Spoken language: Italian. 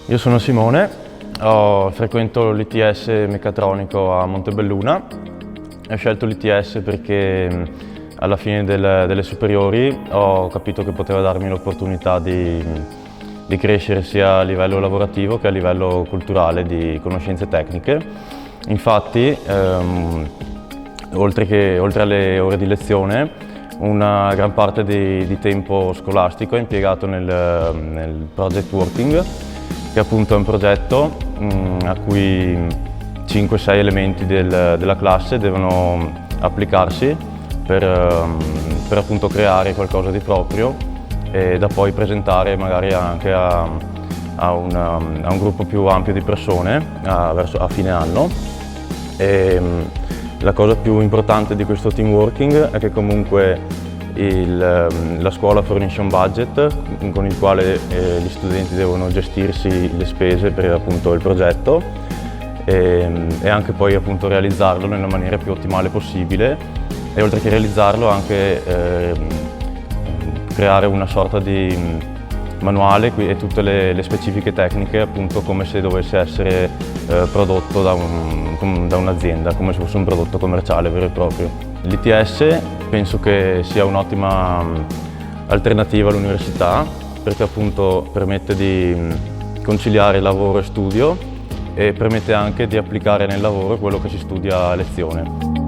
Io sono Simone, frequento l'ITS meccatronico a Montebelluna e ho scelto l'ITS perché alla fine delle superiori ho capito che poteva darmi l'opportunità di crescere sia a livello lavorativo che a livello culturale di conoscenze tecniche. Infatti, oltre alle ore di lezione, una gran parte di tempo scolastico è impiegato nel project working, che appunto è un progetto a cui 5-6 elementi della classe devono applicarsi per appunto creare qualcosa di proprio e da poi presentare magari anche a un gruppo più ampio di persone a fine anno. La cosa più importante di questo team working è che comunque la scuola fornisce un budget con il quale gli studenti devono gestirsi le spese per appunto il progetto e anche poi appunto realizzarlo nella maniera più ottimale possibile e oltre che realizzarlo anche creare una sorta di manuale e tutte le specifiche tecniche appunto come se dovesse essere prodotto da un'azienda, come se fosse un prodotto commerciale vero e proprio. L'ITS penso che sia un'ottima alternativa all'università perché appunto permette di conciliare lavoro e studio e permette anche di applicare nel lavoro quello che si studia a lezione.